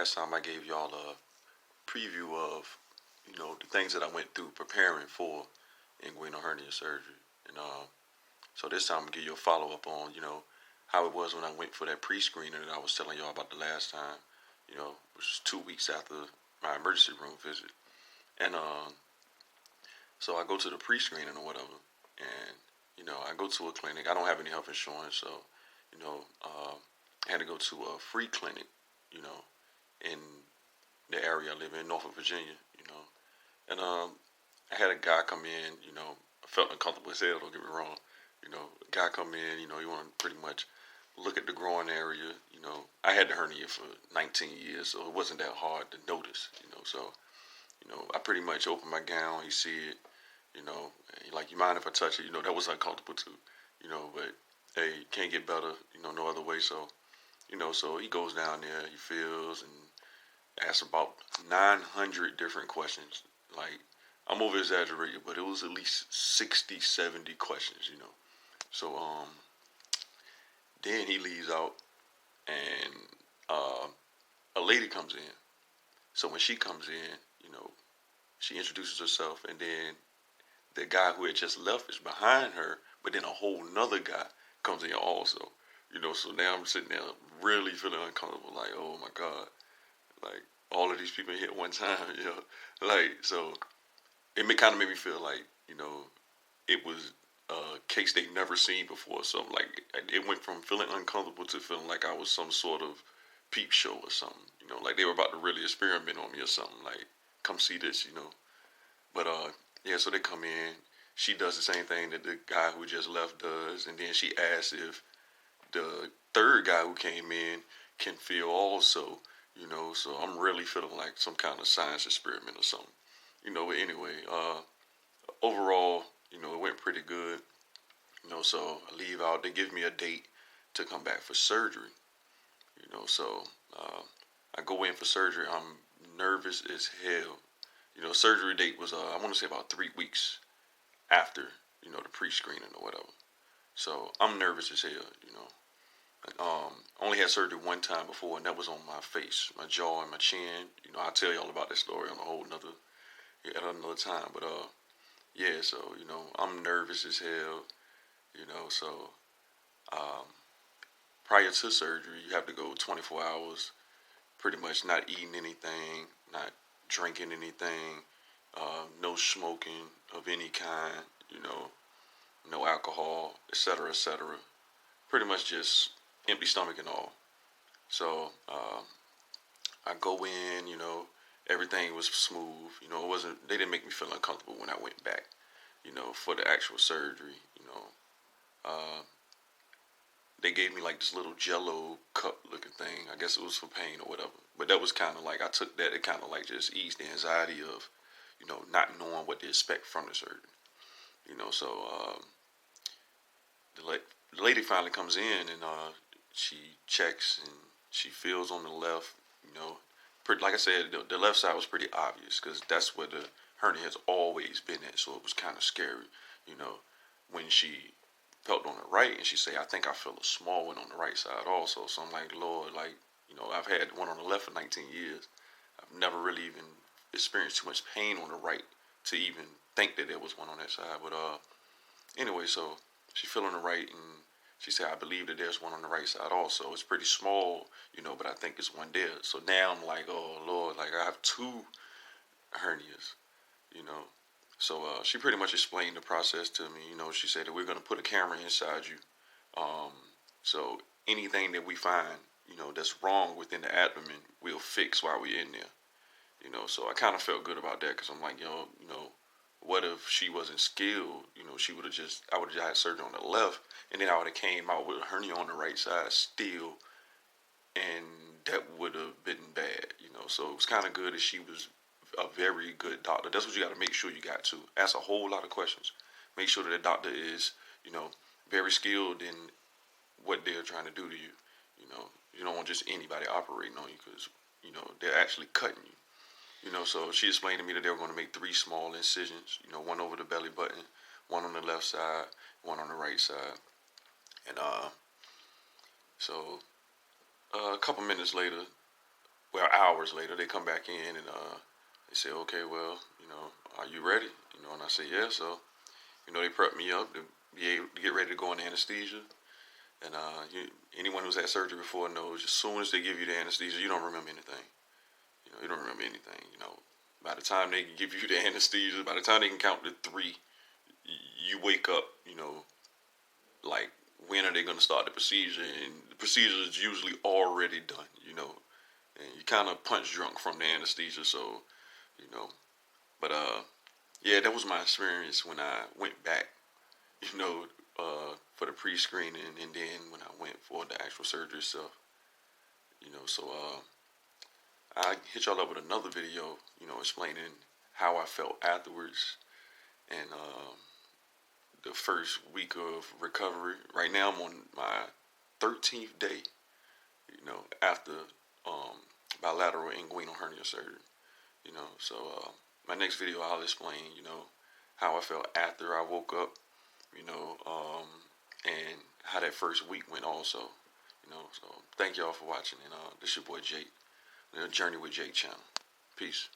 last time I gave y'all a preview of, the things that I went through preparing for inguinal hernia surgery. And so this time I'm gonna give you a follow up on, how it was when I went for that pre-screening that I was telling y'all about the last time, which was 2 weeks after my emergency room visit. And so I go to the pre-screening or whatever, and I go to a clinic. I don't have any health insurance, so I had to go to a free clinic, in the area I live in, Norfolk, Virginia, and I had a guy come in, I felt uncomfortable as hell. Don't get me wrong, a guy come in, he want to pretty much look at the groin area. I had the hernia for 19 years, so it wasn't that hard to notice, so I pretty much opened my gown. He see it, like, you mind if I touch it? That was uncomfortable too, but hey, can't get better, no other way. So, so he goes down there, he feels and asks about 900 different questions. Like, I'm over exaggerating, but it was at least 60, 70 questions, So, then he leaves out and a lady comes in. So when she comes in, she introduces herself, and then the guy who had just left is behind her, but then a whole nother guy comes in also. So now I'm sitting there really feeling uncomfortable, like, oh my God, like all of these people here at one time, like, so it kind of made me feel like, it was a case they'd never seen before. So like, it went from feeling uncomfortable to feeling like I was some sort of peep show or something, like they were about to really experiment on me or something, like, come see this, But yeah, so they come in. She does the same thing that the guy who just left does, and then she asks if the third guy who came in can feel also, So I'm really feeling like some kind of science experiment or something, But anyway, overall, it went pretty good, So I leave out. They give me a date to come back for surgery, So I go in for surgery. I'm nervous as hell. Surgery date was I want to say about 3 weeks after the pre-screening or whatever. So I'm nervous as hell. Only had surgery one time before, and that was on my face, my jaw, and my chin. I'll tell y'all about that story on a whole nother at another time. But yeah. So I'm nervous as hell. So um, prior to surgery, you have to go 24 hours, pretty much not eating anything, not drinking anything, no smoking of any kind, no alcohol, etc., etc. Pretty much just empty stomach and all. So I go in, everything was smooth. It wasn't. They didn't make me feel uncomfortable when I went back, for the actual surgery. Uh, they gave me like this little Jello cup looking thing. I guess it was for pain or whatever. But that was kind of like, I took that. It kind of like just eased the anxiety of, not knowing what to expect from the surgery. So the, the lady finally comes in, and she checks and she feels on the left. Pretty, like I said, the left side was pretty obvious because that's where the hernia has always been at. So it was kind of scary, you know, when she felt on the right and she said, I think I feel a small one on the right side also. So I'm like, Lord, like, I've had one on the left for 19 years. I've never really even experienced too much pain on the right to even think that there was one on that side. But anyway, so she fell on the right, and she said, I believe that there's one on the right side also. It's pretty small, but I think it's one there. So now I'm like, oh Lord, like I have two hernias, you know. So she pretty much explained the process to me. She said that we're going to put a camera inside you. Um, so anything that we find, that's wrong within the abdomen, we'll fix while we're in there. So I kind of felt good about that because I'm like, what if she wasn't skilled? She would have I would have just had surgery on the left, and then I would have came out with a hernia on the right side still, and that would have been bad. So it was kind of good that she was a very good doctor. That's what you got to make sure you got to ask a whole lot of questions. Make sure that the doctor is, very skilled in what they're trying to do to you. You don't want just anybody operating on you because, they're actually cutting you. So she explained to me that they were going to make three small incisions, one over the belly button, one on the left side, one on the right side. And so a couple minutes later, well, hours later, they come back in and they say, okay, well, are you ready? And I say, yeah. So, they prep me up to be able to get ready to go into anesthesia. And anyone who's had surgery before knows as soon as they give you the anesthesia, you don't remember anything. You don't remember anything. By the time they give you the anesthesia, by the time they can count to three, you wake up, like, when are they going to start the procedure? And the procedure is usually already done. And you kind of punch drunk from the anesthesia. So, you know, but yeah, that was my experience when I went back, you know, for the pre-screening, and then when I went for the actual surgery itself. So I hit y'all up with another video, explaining how I felt afterwards, and the first week of recovery. Right now, I'm on my 13th day, after um, bilateral inguinal hernia surgery. So my next video, I'll explain, how I felt after I woke up, and how that first week went also. So thank y'all for watching, and this your boy Jake, the Journey with Jake channel. Peace.